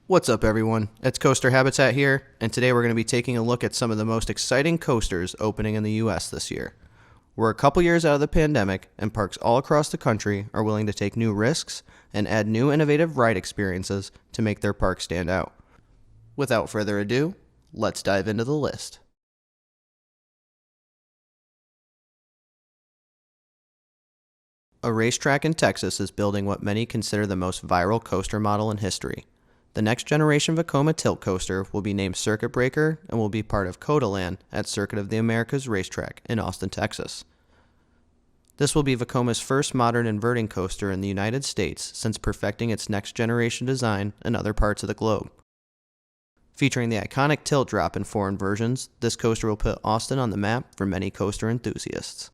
What's up everyone, it's Coaster Habitat here, and today we're going to be taking a look at some of the most exciting coasters opening in the US this year. We're a couple years out of the pandemic, and parks all across the country are willing to take new risks and add new innovative ride experiences to make their park stand out. Without further ado, let's dive into the list. A racetrack in Texas is building what many consider the most viral coaster model in history. The next generation Vekoma tilt coaster will be named Circuit Breaker and will be part of Codaland at Circuit of the Americas racetrack in Austin, Texas. This will be Vekoma's first modern inverting coaster in the United States since perfecting its next generation design in other parts of the globe. Featuring the iconic tilt drop in 4 inversions, this coaster will put Austin on the map for many coaster enthusiasts.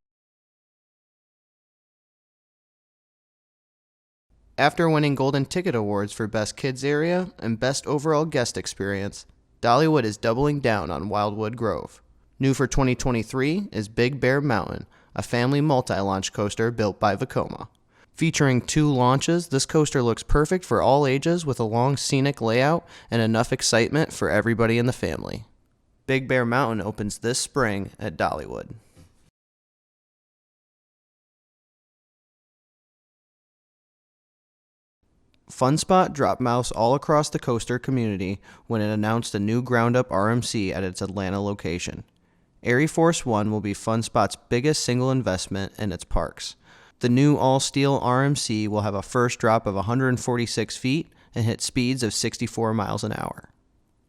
After winning Golden Ticket Awards for Best Kids Area and Best Overall Guest Experience, Dollywood is doubling down on Wildwood Grove. New for 2023 is Big Bear Mountain, a family multi-launch coaster built by Vekoma. Featuring 2 launches, this coaster looks perfect for all ages with a long scenic layout and enough excitement for everybody in the family. Big Bear Mountain opens this spring at Dollywood. FunSpot dropped mouse all across the coaster community when it announced a new ground-up RMC at its Atlanta location. Airy Force One will be FunSpot's biggest single investment in its parks. The new all-steel RMC will have a first drop of 146 feet and hit speeds of 64 miles an hour.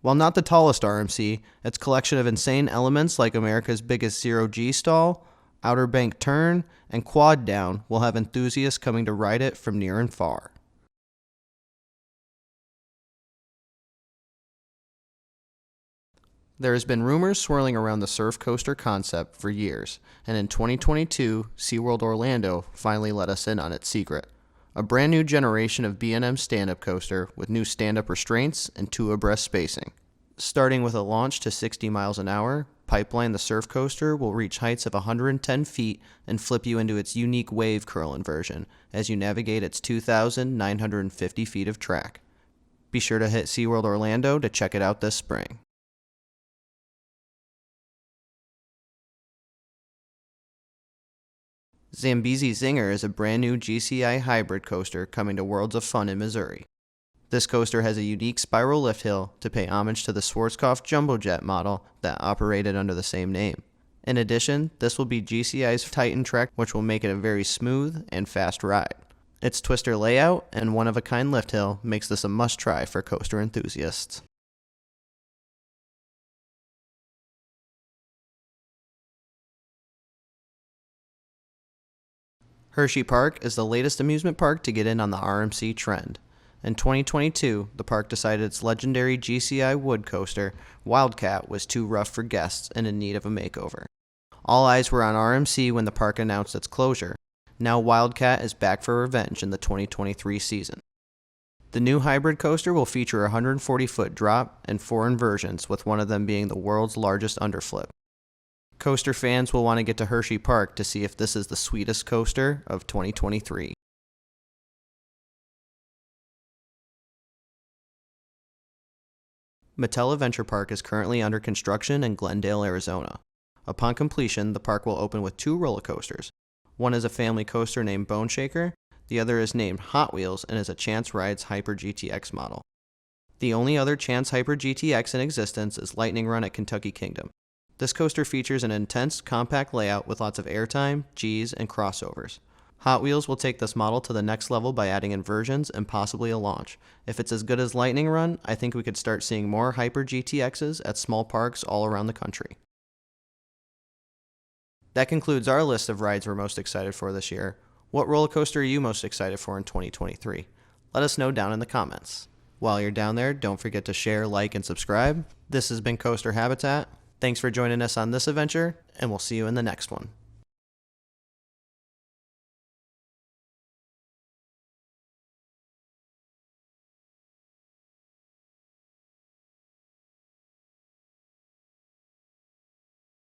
While not the tallest RMC, its collection of insane elements like America's biggest zero-G stall, Outer Bank turn, and quad down will have enthusiasts coming to ride it from near and far. There has been rumors swirling around the surf coaster concept for years, and in 2022, SeaWorld Orlando finally let us in on its secret. A brand new generation of B&M stand-up coaster with new stand-up restraints and 2 abreast spacing. Starting with a launch to 60 miles an hour, Pipeline the surf coaster will reach heights of 110 feet and flip you into its unique wave curl inversion as you navigate its 2,950 feet of track. Be sure to hit SeaWorld Orlando to check it out this spring. Zambezi Zinger is a brand new GCI hybrid coaster coming to Worlds of Fun in Missouri. This coaster has a unique spiral lift hill to pay homage to the Schwarzkopf Jumbo Jet model that operated under the same name. In addition, this will be GCI's Titan Trek, which will make it a very smooth and fast ride. Its twister layout and one-of-a-kind lift hill makes this a must-try for coaster enthusiasts. Hershey Park is the latest amusement park to get in on the RMC trend. In 2022, the park decided its legendary GCI wood coaster, Wildcat, was too rough for guests and in need of a makeover. All eyes were on RMC when the park announced its closure. Now Wildcat is back for revenge in the 2023 season. The new hybrid coaster will feature a 140-foot drop and 4 inversions, with one of them being the world's largest underflip. Coaster fans will want to get to Hershey Park to see if this is the sweetest coaster of 2023. Mattel Adventure Park is currently under construction in Glendale, Arizona. Upon completion, the park will open with 2 roller coasters. One is a family coaster named Bone Shaker, the other is named Hot Wheels and is a Chance Rides Hyper GTX model. The only other Chance Hyper GTX in existence is Lightning Run at Kentucky Kingdom. This coaster features an intense, compact layout with lots of airtime, Gs, and crossovers. Hot Wheels will take this model to the next level by adding inversions and possibly a launch. If it's as good as Lightning Run, I think we could start seeing more Hyper GTXs at small parks all around the country. That concludes our list of rides we're most excited for this year. What roller coaster are you most excited for in 2023? Let us know down in the comments. While you're down there, don't forget to share, like, and subscribe. This has been Coaster Habitat. Thanks for joining us on this adventure, and we'll see you in the next one.